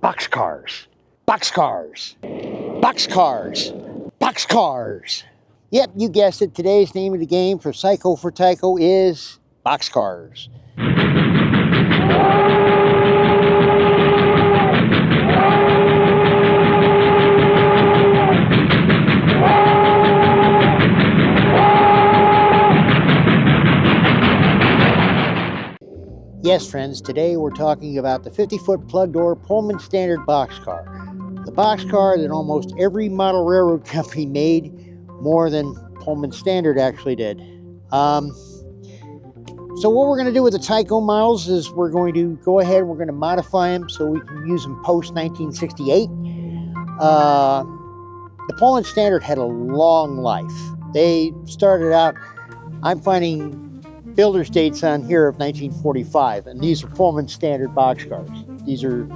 boxcars, boxcars, boxcars, boxcars. Yep, you guessed it. Today's name of the game for Tyco is boxcars. Yes, friends, today we're talking about the 50-foot plug-door Pullman Standard boxcar. The boxcar that almost every model railroad company made, more than Pullman Standard actually did. So what we're going to do with the Tyco models is we're going to go ahead and we're going to modify them so we can use them post-1968. The Pullman Standard had a long life. They started out, I'm finding builder's dates on here of 1945, and these are Pullman Standard boxcars. These are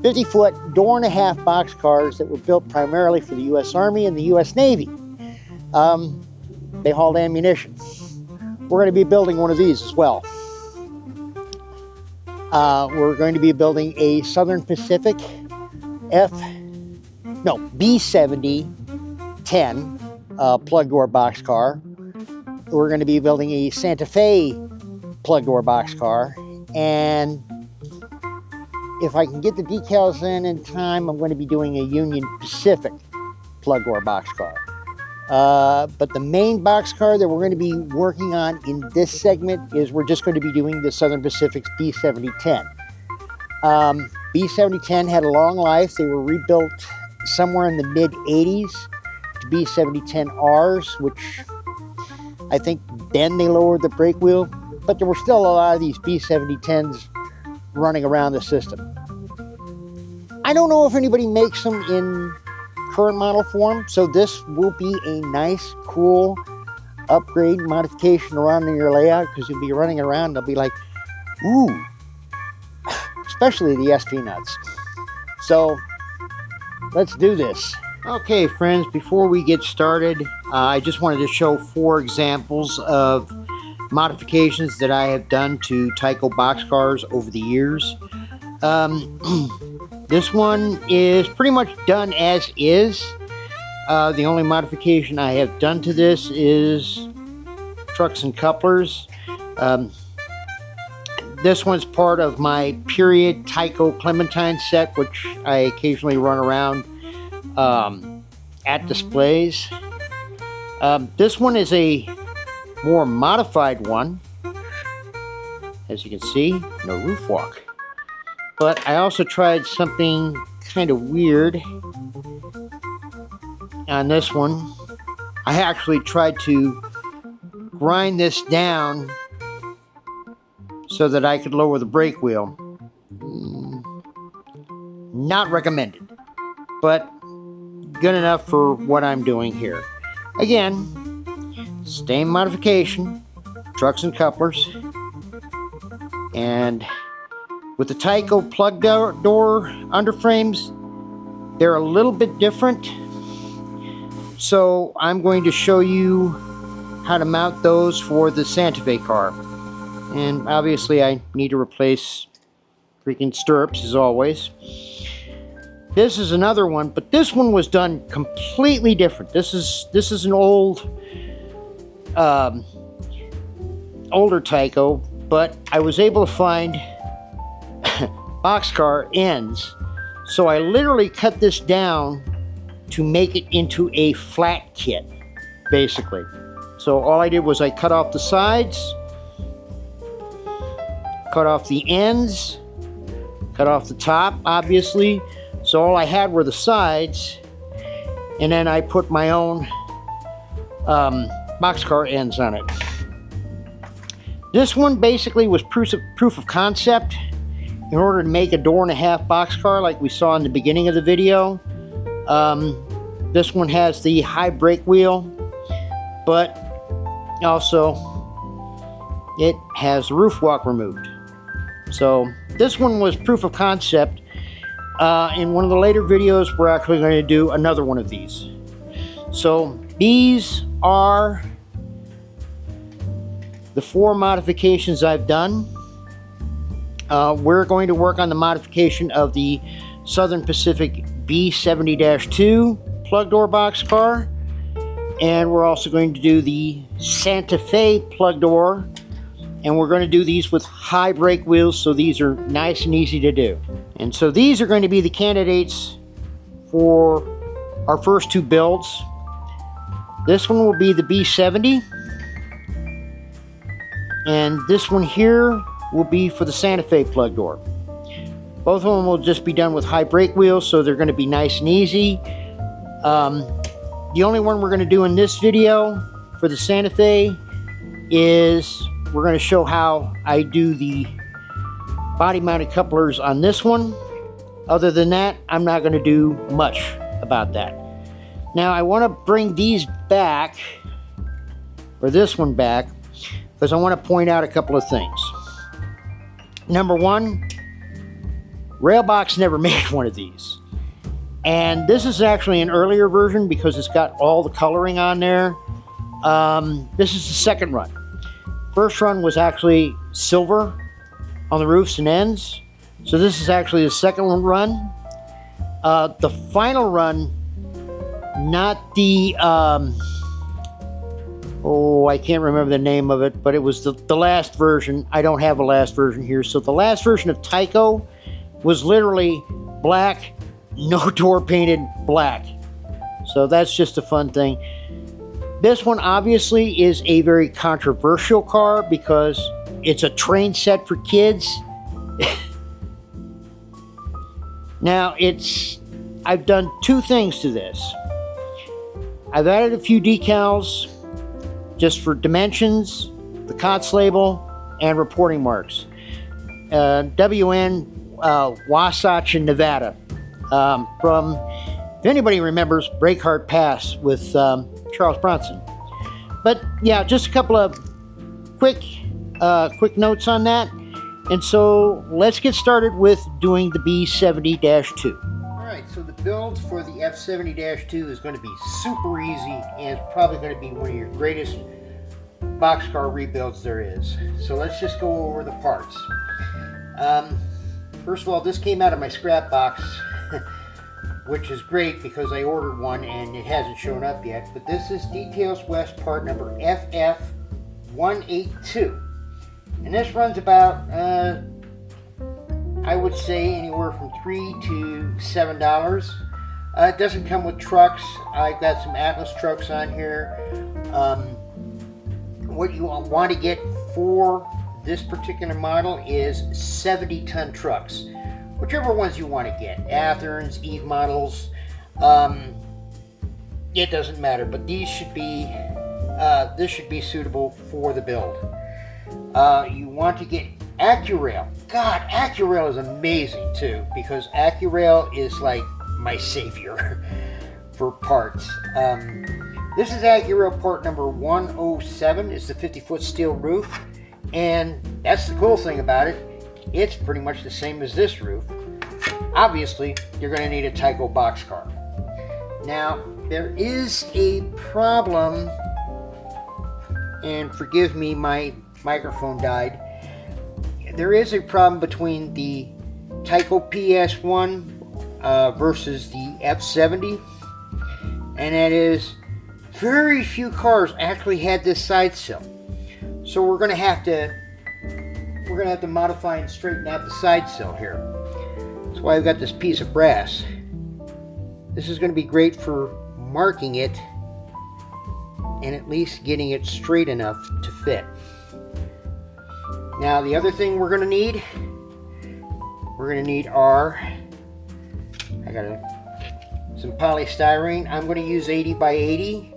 50-foot, door-and-a-half boxcars that were built primarily for the U.S. Army and the U.S. Navy. They hauled ammunition. We're going to be building one of these as well. We're going to be building a Southern Pacific B70-10 plug-door boxcar. We're going to be building a Santa Fe plug-door boxcar, and if I can get the decals in time, I'm going to be doing a Union Pacific plug-door boxcar. But the main boxcar that we're going to be working on in this segment is we're just going to be doing the Southern Pacific's B70-10. B70-10 had a long life. They were rebuilt somewhere in the mid-80s to B70-10Rs, which I think then they lowered the brake wheel, but there were still a lot of these B70-10s running around the system. I don't know if anybody makes them in current model form, so this will be a nice, cool upgrade modification around in your layout, because you'll be running around and they'll be like, ooh, especially the SP nuts. So let's do this. Okay, friends, before we get started, I just wanted to show 4 examples of modifications that I have done to Tyco boxcars over the years. This one is pretty much done as is. The only modification I have done to this is trucks and couplers. This one's part of my period Tyco Clementine set, which I occasionally run around at displays. This one is a more modified one. As you can see, no roof walk. But I also tried something kind of weird on this one. I actually tried to grind this down so that I could lower the brake wheel. Not recommended, but good enough for what I'm doing here. Again, same modification, trucks and couplers, and with the Tyco plug door underframes, they're a little bit different. So I'm going to show you how to mount those for the Santa Fe car. And obviously I need to replace freaking stirrups as always. This is another one, but this one was done completely different. This is an older Tyco, but I was able to find boxcar ends, so I literally cut this down to make it into a flat kit, basically. So all I did was I cut off the sides, cut off the ends, cut off the top, obviously. So all I had were the sides, and then I put my own boxcar ends on it. This one basically was proof of concept in order to make a door-and-a-half boxcar like we saw in the beginning of the video. This one has the high brake wheel, but also it has the roof walk removed. So this one was proof of concept. In one of the later videos, we're actually going to do another one of these. So these are the 4 modifications I've done. We're going to work on the modification of the Southern Pacific B70-2 plug door boxcar. And we're also going to do the Santa Fe plug door. And we're going to do these with high brake wheels, so these are nice and easy to do. And so these are going to be the candidates for our first two builds. This one will be the B70. And this one here will be for the Santa Fe plug door. Both of them will just be done with high brake wheels, so they're going to be nice and easy. The only one we're going to do in this video for the Santa Fe is we're going to show how I do the body mounted couplers on this one. Other than that, I'm not going to do much about that. Now I want to bring these back, or this one back, because I want to point out a couple of things. Number one, Railbox never made one of these. And this is actually an earlier version because it's got all the coloring on there. This is the second run. First run was actually silver on the roofs and ends. So this is actually the second run. The final run, not the, I can't remember the name of it, but it was the last version. I don't have a last version here. So the last version of Tyco was literally black, no door painted black. So that's just a fun thing. This one obviously is a very controversial car because it's a train set for kids. Now I've done two things to this. I've added a few decals just for dimensions, the COTS label, and reporting marks. WN Wasatch in Nevada. From, if anybody remembers, Breakheart Pass with Charles Bronson. But yeah, just a couple of quick notes on that. And so let's get started with doing the B70-2. All right, so the build for the F70-2 is going to be super easy, and it's probably going to be one of your greatest boxcar rebuilds there is. So let's just go over the parts. First of all, this came out of my scrap box, which is great because I ordered one and it hasn't shown up yet. But this is Details West part number FF182. And this runs about, I would say, anywhere from $3 to $7. It doesn't come with trucks. I've got some Atlas trucks on here. What you want to get for this particular model is 70-ton trucks. Whichever ones you want to get, Atherns, Eve models, it doesn't matter. But these should be, this should be suitable for the build. You want to get AccuRail. God, AccuRail is amazing too, because AccuRail is like my savior for parts. This is AccuRail part number 107. It's the 50-foot steel roof, and that's the cool thing about it. It's pretty much the same as this roof. Obviously, you're going to need a Tyco boxcar. Now, there is a problem, and forgive me, my microphone died. There is a problem between the Tyco PS1 versus the F70, and that is very few cars actually had this side sill. So we're going to have to modify and straighten out the side sill here. That's why I've got this piece of brass. This is going to be great for marking it and at least getting it straight enough to fit. Now the other thing we're going to need some polystyrene. I'm going to use 80 by 80,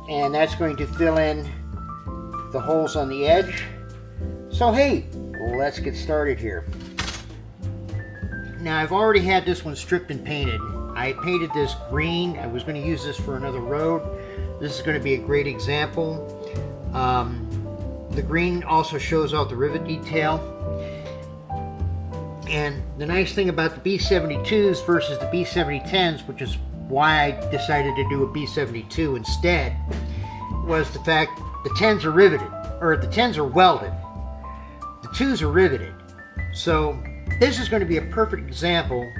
and that's going to fill in the holes on the edge. So hey, let's get started here. Now I've already had this one stripped and painted. I painted this green. I was going to use this for another road. This is going to be a great example. The green also shows out the rivet detail. And the nice thing about the B72s versus the B7010s, which is why I decided to do a B72 instead, was the fact the 10s are riveted, or the 10s are welded. The 2s are riveted. So this is going to be a perfect example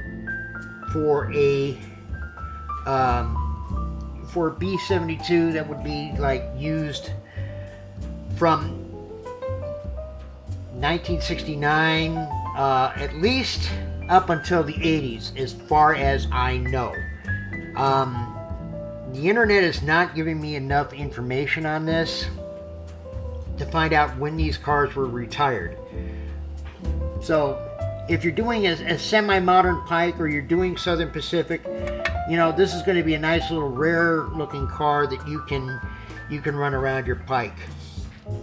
for a B72 that would be like used from 1969 at least up until the 80s, as far as I know. The internet is not giving me enough information on this to find out when these cars were retired. So if you're doing a semi-modern Pike, or you're doing Southern Pacific, you know, this is going to be a nice little rare looking car that you can run around your Pike.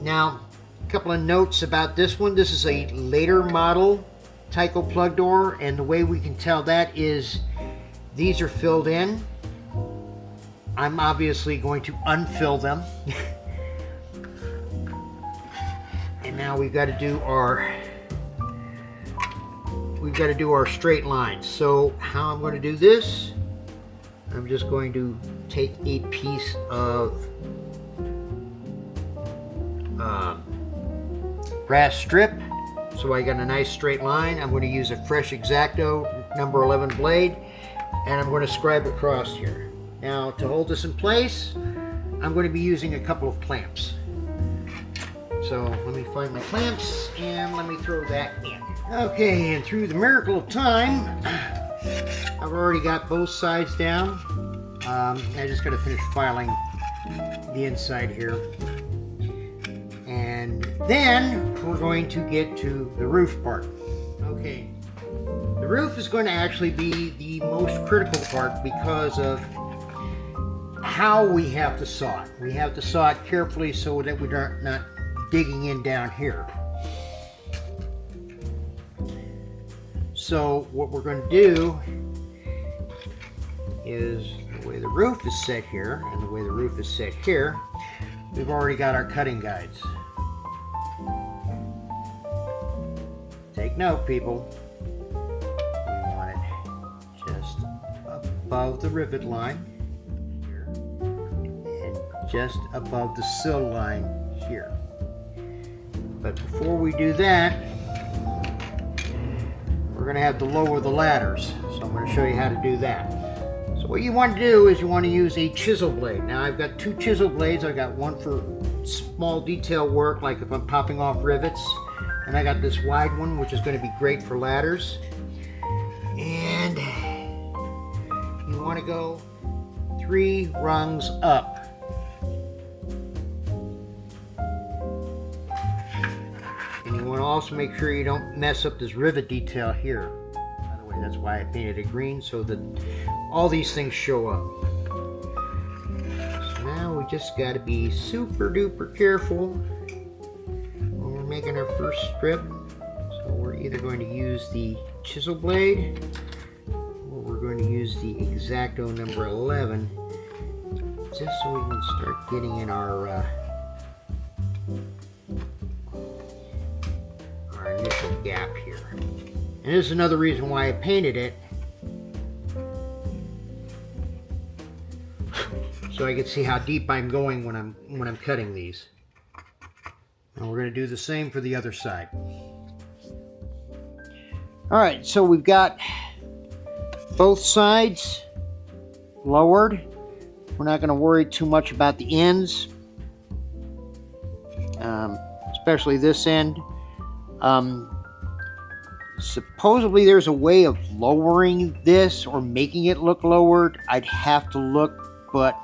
Now, a couple of notes about this one. This is a later model Tyco plug door, and the way we can tell that is these are filled in. I'm obviously going to unfill them. And now we've got to do our straight lines. So how I'm going to do this, I'm just going to take a piece of brass strip, so I got a nice straight line. I'm going to use a fresh X-Acto number 11 blade, and I'm going to scribe across here. Now, to hold this in place, I'm going to be using a couple of clamps. So let me find my clamps and let me throw that in. Okay, and through the miracle of time, I've already got both sides down. I just got to finish filing the inside here. And then we're going to get to the roof part. Okay, the roof is going to actually be the most critical part because of how we have to saw it. We have to saw it carefully so that we're not digging in down here. So what we're going to do is, the way the roof is set here and the way the roof is set here, we've already got our cutting guides. Take note, people. We want it just above the rivet line here and just above the sill line here. But before we do that, we're going to have to lower the ladders. So I'm going to show you how to do that. So what you want to do is you want to use a chisel blade. Now I've got two chisel blades. I've got one for small detail work, like if I'm popping off rivets. And I got this wide one, which is going to be great for ladders. And you want to go 3 rungs up. And you want to also make sure you don't mess up this rivet detail here. By the way, that's why I painted it green, so that all these things show up. So now we just got to be super duper careful when we're making our first strip. So we're either going to use the chisel blade, or we're going to use the X-Acto number 11, just so we can start getting in our initial gap here. And this is another reason why I painted it, so I can see how deep I'm going when I'm cutting these. And we're going to do the same for the other side. All right, so we've got both sides lowered. We're not going to worry too much about the ends, especially this end. Supposedly there's a way of lowering this or making it look lowered. I'd have to look, but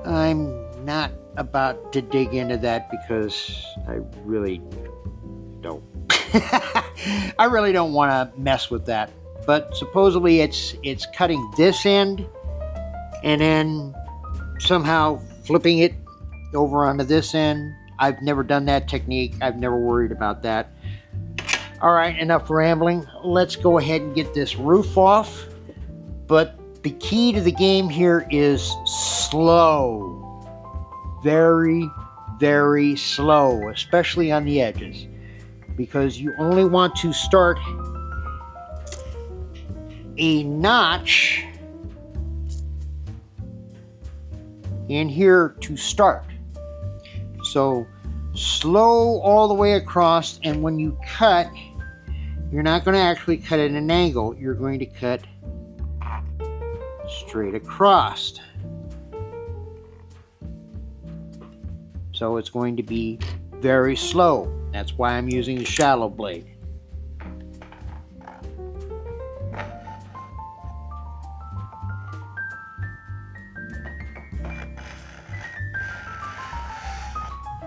I'm not about to dig into that because I really don't. I really don't want to mess with that. But supposedly it's cutting this end and then somehow flipping it over onto this end. I've never done that technique. I've never worried about that. All right, enough rambling. Let's go ahead and get this roof off. But the key to the game here is slow. Very, very slow, especially on the edges, because you only want to start a notch in here to start. So slow all the way across, and when you cut, you're not going to actually cut at an angle. You're going to cut straight across. So it's going to be very slow. That's why I'm using the shallow blade.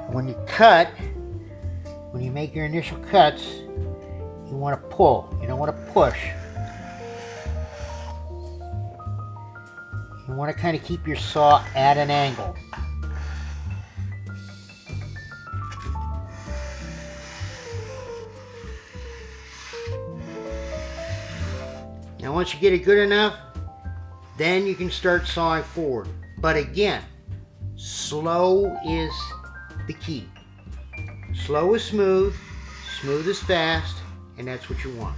When you cut, when you make your initial cuts, you want to pull. You don't want to push. You want to kind of keep your saw at an angle. Now once you get it good enough, then you can start sawing forward. But again, slow is the key. Slow is smooth, smooth is fast, and that's what you want.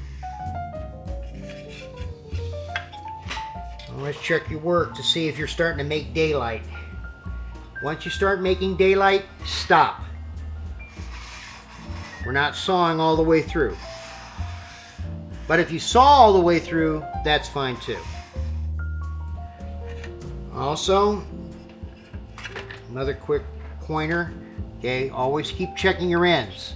Well, let's check your work to see if you're starting to make daylight. Once you start making daylight, stop. We're not sawing all the way through. But if you saw all the way through, that's fine too. Also, another quick pointer, okay, always keep checking your ends.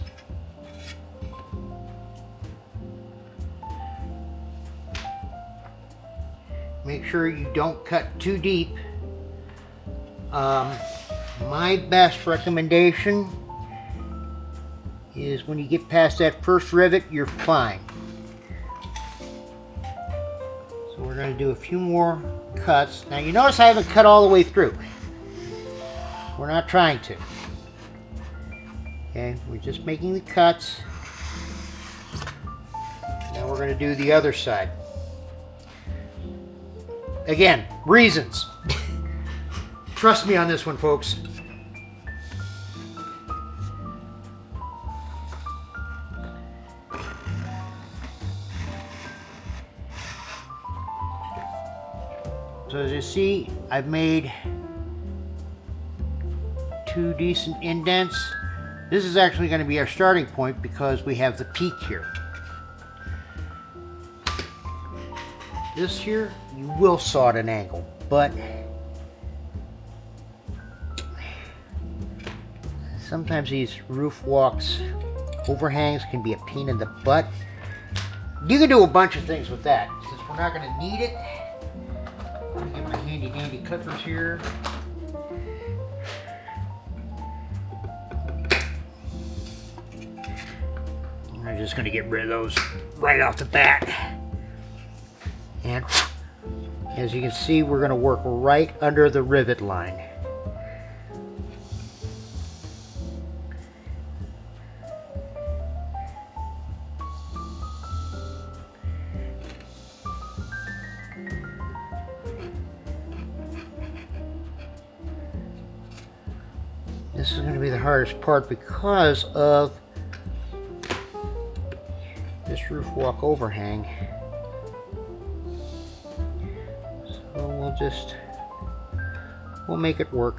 Make sure you don't cut too deep. My best recommendation is when you get past that first rivet, you're fine. So we're going to do a few more cuts. Now you notice I haven't cut all the way through. We're not trying to. Okay, we're just making the cuts. Now we're going to do the other side. Again, reasons. Trust me on this one, folks. So as you see, I've made 2 decent indents. This is actually going to be our starting point because we have the peak here. This here, you will saw at an angle, but sometimes these roof walks, overhangs can be a pain in the butt. You can do a bunch of things with that. Since we're not going to need it, let me get my handy dandy clippers here. I'm just going to get rid of those right off the bat. And as you can see, we're going to work right under the rivet line. This is going to be the hardest part because of this roof walk overhang. So we'll make it work.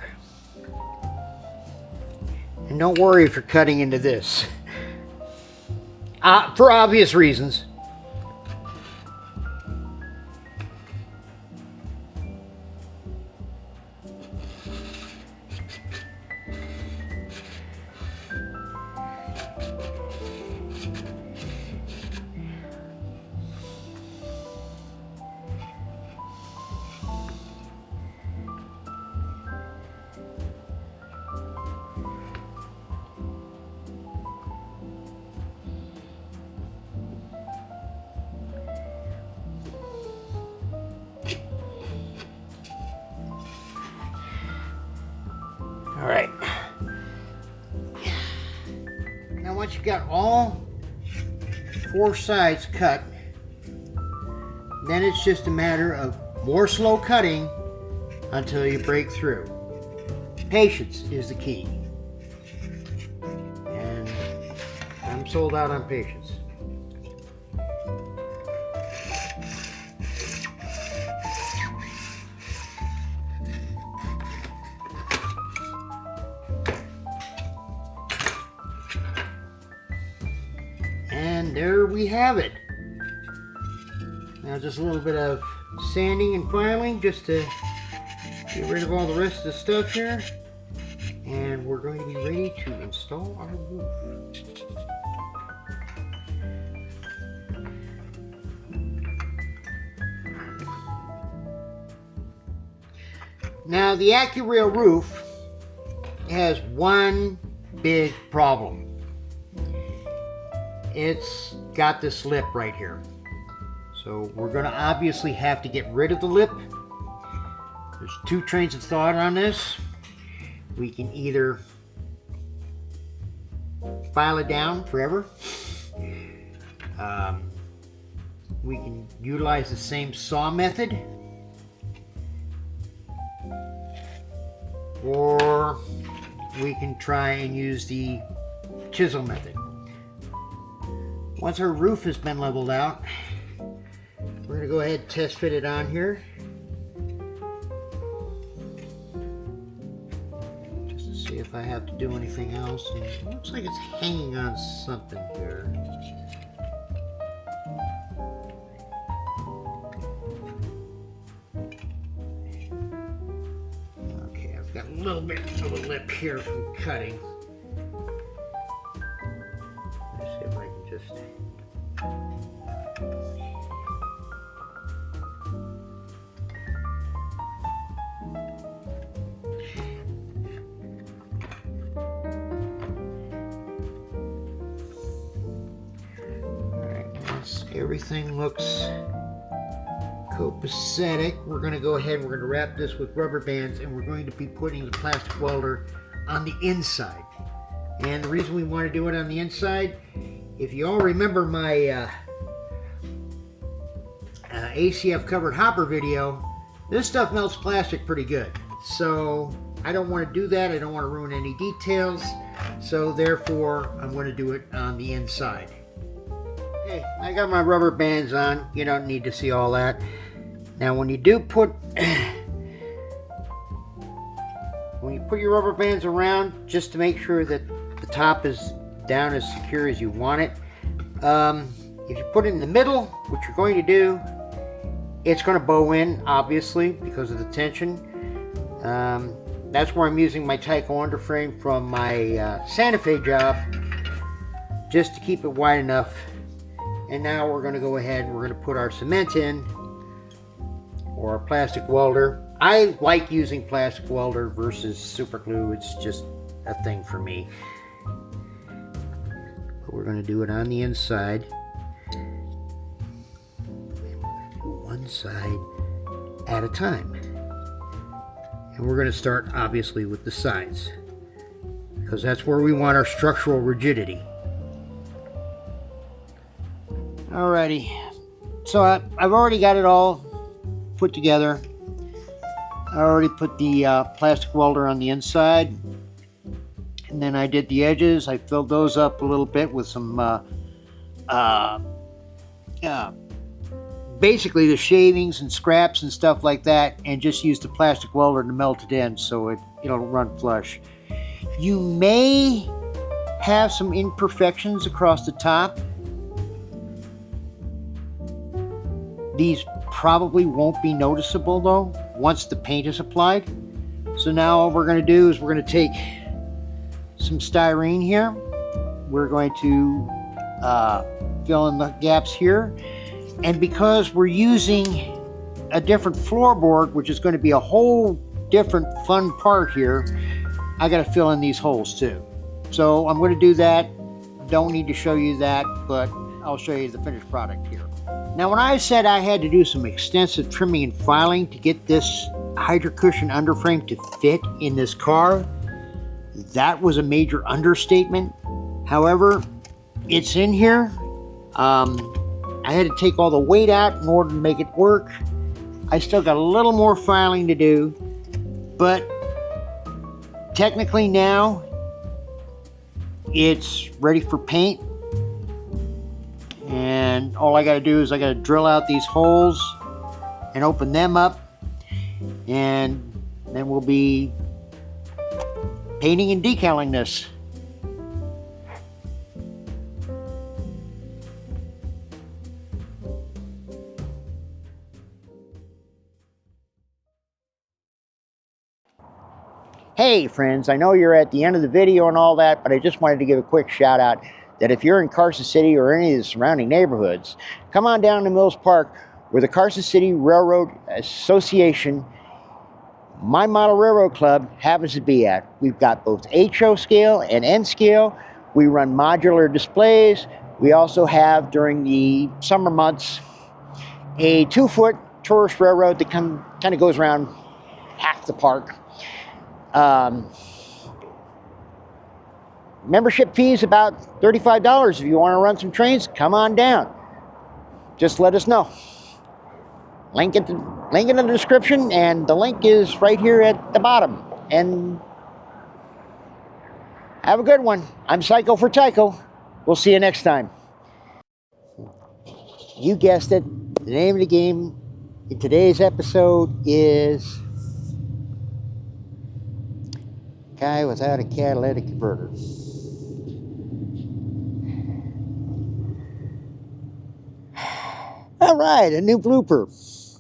And don't worry if you're cutting into this. For obvious reasons. All right. Now once you've got all 4 sides cut, then it's just a matter of more slow cutting until you break through. Patience is the key. And I'm sold out on patience. And And there we have it. Now just a little bit of sanding and filing just to get rid of all the rest of the stuff here. And we're going to be ready to install our roof. Now the AccuRail roof has one big problem. It's got this lip right here. So we're going to obviously have to get rid of the lip. There's two trains of thought on this. We can either file it down forever. We can utilize the same saw method. Or we can try and use the chisel method. Once our roof has been leveled out, we're going to go ahead and test fit it on here. Just to see if I have to do anything else. And it looks like it's hanging on something here. Okay, I've got a little bit of a lip here from cutting. Let's see if I can just... Everything looks copacetic. We're going to go ahead and we're going to wrap this with rubber bands, and we're going to be putting the plastic welder on the inside. And the reason we want to do it on the inside, if you all remember my ACF covered hopper video, this stuff melts plastic pretty good. So I don't want to do that. I don't want to ruin any details. So therefore, I'm going to do it on the inside. Okay, I got my rubber bands on. You don't need to see all that. Now when you do put your rubber bands around, just to make sure that the top is down as secure as you want it, if you put it in the middle, what you're going to do, it's going to bow in, obviously, because of the tension. That's where I'm using my Tyco underframe from my Santa Fe job, just to keep it wide enough. And now we're going to go ahead and we're going to put our cement in, or our plastic welder. I like using plastic welder versus super glue. It's just a thing for me. But we're going to do it on the inside. One side at a time. And we're going to start obviously with the sides, because that's where we want our structural rigidity. Alrighty, so I've already got it all put together. I already put the plastic welder on the inside, and then I did the edges. I filled those up a little bit with some basically the shavings and scraps and stuff like that, and just used the plastic welder to melt it in so it'll run flush. You may have some imperfections across the top. These probably won't be noticeable though once the paint is applied. So now all we're going to do is we're going to take some styrene here. We're going to fill in the gaps here. And because we're using a different floorboard, which is going to be a whole different fun part here, I got to fill in these holes too. So I'm going to do that. Don't need to show you that, but I'll show you the finished product here. Now, when I said I had to do some extensive trimming and filing to get this Hydro Cushion underframe to fit in this car, that was a major understatement. However, it's in here. I had to take all the weight out in order to make it work. I still got a little more filing to do, but technically now it's ready for paint. And all I got to do is I got to drill out these holes and open them up, and then we'll be painting and decaling this. Hey friends, I know you're at the end of the video and all that, but I just wanted to give a quick shout out that if you're in Carson City or any of the surrounding neighborhoods, come on down to Mills Park where the Carson City Railroad Association, my model railroad club, happens to be at. We've got both HO scale and N scale. We run modular displays. We also have, during the summer months, a 2-foot tourist railroad that kind of goes around half the park. Membership fee is about $35. If you want to run some trains, come on down. Just let us know. Link in the description, and the link is right here at the bottom. And have a good one. I'm Psycho for Tyco. We'll see you next time. You guessed it. The name of the game in today's episode is Guy Without a Catalytic Converter. All right, a new blooper.